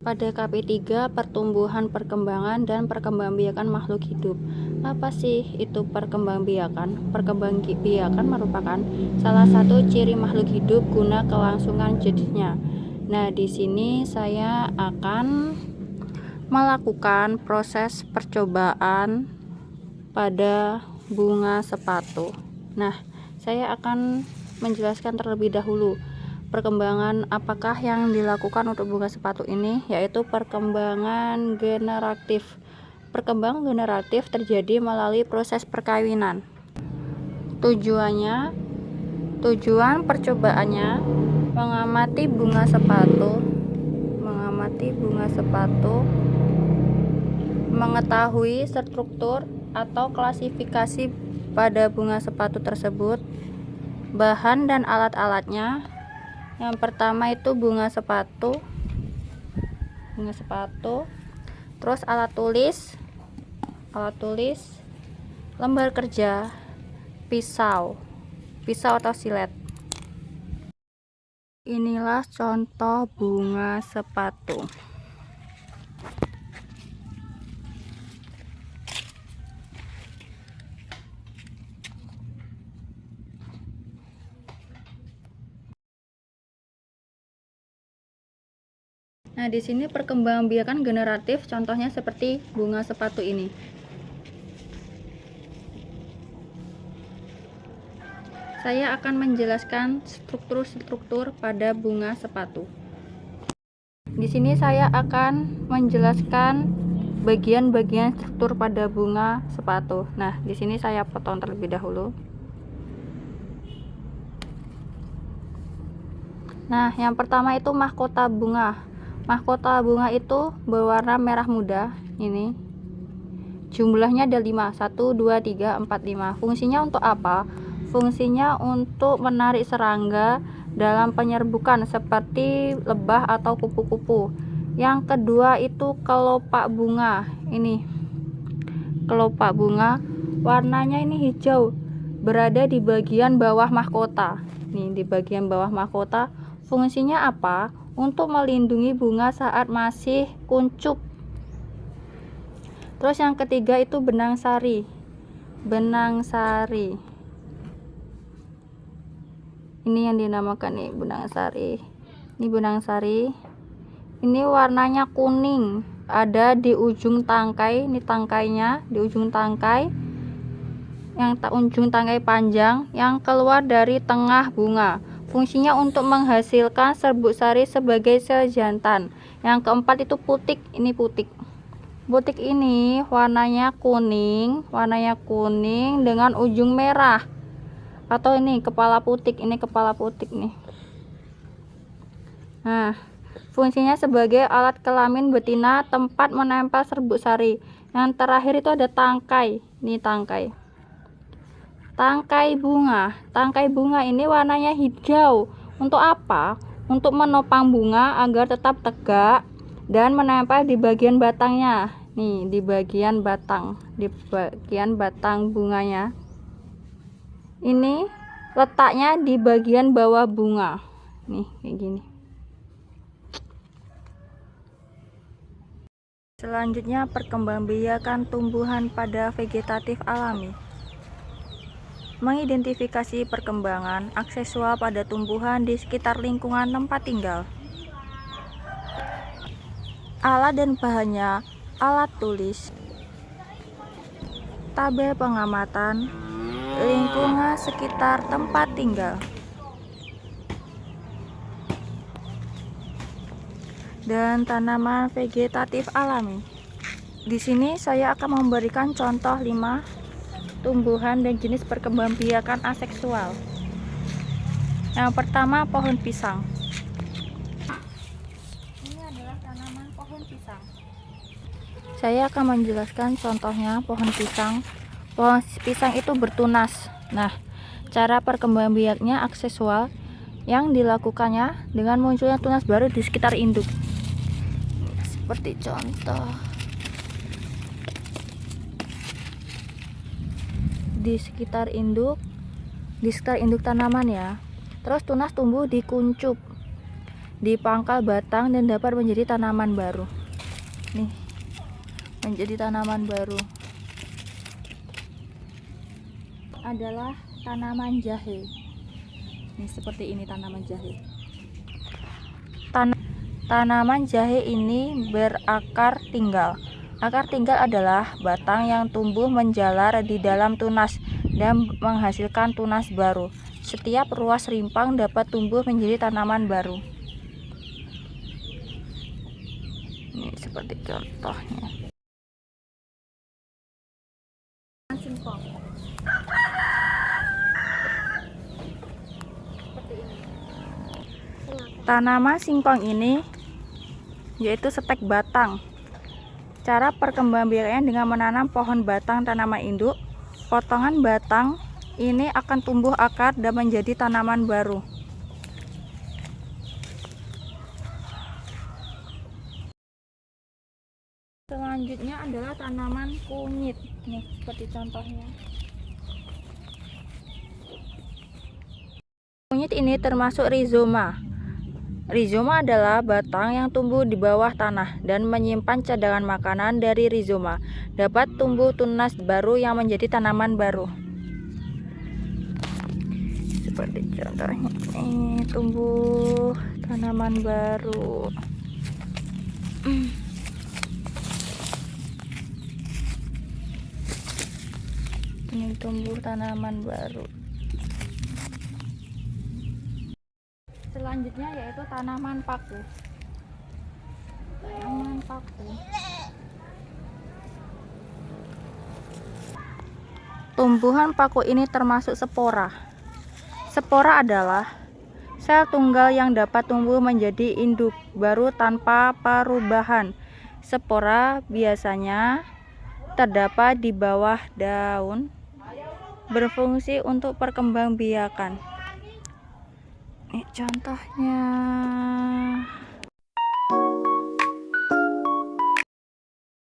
pada KP3 pertumbuhan, perkembangan, dan perkembangbiakan makhluk hidup. Apa sih itu perkembangbiakan? Perkembangbiakan merupakan salah satu ciri makhluk hidup guna kelangsungan jenisnya. Nah, di sini saya akan melakukan proses percobaan pada bunga sepatu. Nah, saya akan menjelaskan terlebih dahulu perkembangan apakah yang dilakukan untuk bunga sepatu ini, yaitu perkembangan generatif. Perkembangan generatif terjadi melalui proses perkawinan. Tujuan percobaannya mengamati bunga sepatu, mengetahui struktur atau klasifikasi pada bunga sepatu tersebut, bahan dan alat-alatnya. Yang pertama itu bunga sepatu, terus alat tulis, lembar kerja, pisau atau silet. Inilah contoh bunga sepatu. Nah, di sini perkembangbiakan generatif contohnya seperti bunga sepatu ini. Saya akan menjelaskan struktur pada bunga sepatu. Di sini saya akan menjelaskan bagian-bagian struktur pada bunga sepatu. Nah, di sini saya potong terlebih dahulu. Nah, yang pertama itu mahkota bunga. Mahkota bunga itu berwarna merah muda. Ini jumlahnya ada 5, 1, 2, 3, 4, 5. Fungsinya untuk apa? Fungsinya untuk menarik serangga dalam penyerbukan seperti lebah atau kupu-kupu. Yang kedua itu kelopak bunga. Ini kelopak bunga, warnanya ini hijau, berada di bagian bawah mahkota. Nih, di bagian bawah mahkota. Fungsinya apa? Untuk melindungi bunga saat masih kuncup. Terus yang ketiga itu benang sari. Ini yang dinamakan nih benang sari. Ini benang sari. Ini warnanya kuning. Ada di ujung tangkai. Ini tangkainya di ujung tangkai. Yang ujung tangkai panjang yang keluar dari tengah bunga. Fungsinya untuk menghasilkan serbuk sari sebagai sel jantan. Yang keempat itu putik. Ini putik. Putik ini warnanya kuning dengan ujung merah. Atau ini kepala putik. Ini kepala putik nih. Nah, fungsinya sebagai alat kelamin betina tempat menempel serbuk sari. Yang terakhir itu ada tangkai. Ini tangkai. Tangkai bunga ini warnanya hijau. Untuk apa? Untuk menopang bunga agar tetap tegak dan menempel di bagian batangnya. Nih, di bagian batang bunganya. Ini letaknya di bagian bawah bunga. Nih, kayak gini. Selanjutnya perkembangbiakan tumbuhan pada vegetatif alami. Mengidentifikasi perkembangan aksesual pada tumbuhan di sekitar lingkungan tempat tinggal. Alat dan bahannya: alat tulis, tabel pengamatan, lingkungan sekitar tempat tinggal, dan tanaman vegetatif alami. Di sini saya akan memberikan contoh 5 tumbuhan dan jenis perkembangbiakan aseksual. Yang pertama, pohon pisang. Ini adalah tanaman pohon pisang. Saya akan menjelaskan contohnya pohon pisang. Pohon pisang itu bertunas. Nah, cara perkembangbiakannya aksesual yang dilakukannya dengan munculnya tunas baru di sekitar induk. Seperti contoh di sekitar induk tanaman ya. Terus tunas tumbuh di kuncup. di pangkal batang dan dapat menjadi tanaman baru. Nih, menjadi tanaman baru adalah tanaman jahe. Nih, seperti ini tanaman jahe. Tanaman jahe ini berakar tinggal. Akar tinggal adalah batang yang tumbuh menjalar di dalam tunas dan menghasilkan tunas baru. Setiap ruas rimpang dapat tumbuh menjadi tanaman baru. Ini seperti contohnya. Singkong. Tanaman singkong ini yaitu stek batang. Cara perkembangbiakannya dengan menanam pohon batang tanaman induk. Potongan batang ini akan tumbuh akar dan menjadi tanaman baru. Selanjutnya adalah tanaman kunyit. Nih, seperti contohnya. Kunyit ini termasuk rhizoma. Rhizoma adalah batang yang tumbuh di bawah tanah dan menyimpan cadangan makanan dari rhizoma. Dapat tumbuh tunas baru yang menjadi tanaman baru. Seperti contohnya ini, tumbuh tanaman baru. Ini tumbuh tanaman baru. Selanjutnya yaitu tanaman paku. Tanaman paku. Tumbuhan paku ini termasuk spora. Spora adalah sel tunggal yang dapat tumbuh menjadi induk baru tanpa perubahan. Spora biasanya terdapat di bawah daun, berfungsi untuk perkembangbiakan. Ini contohnya.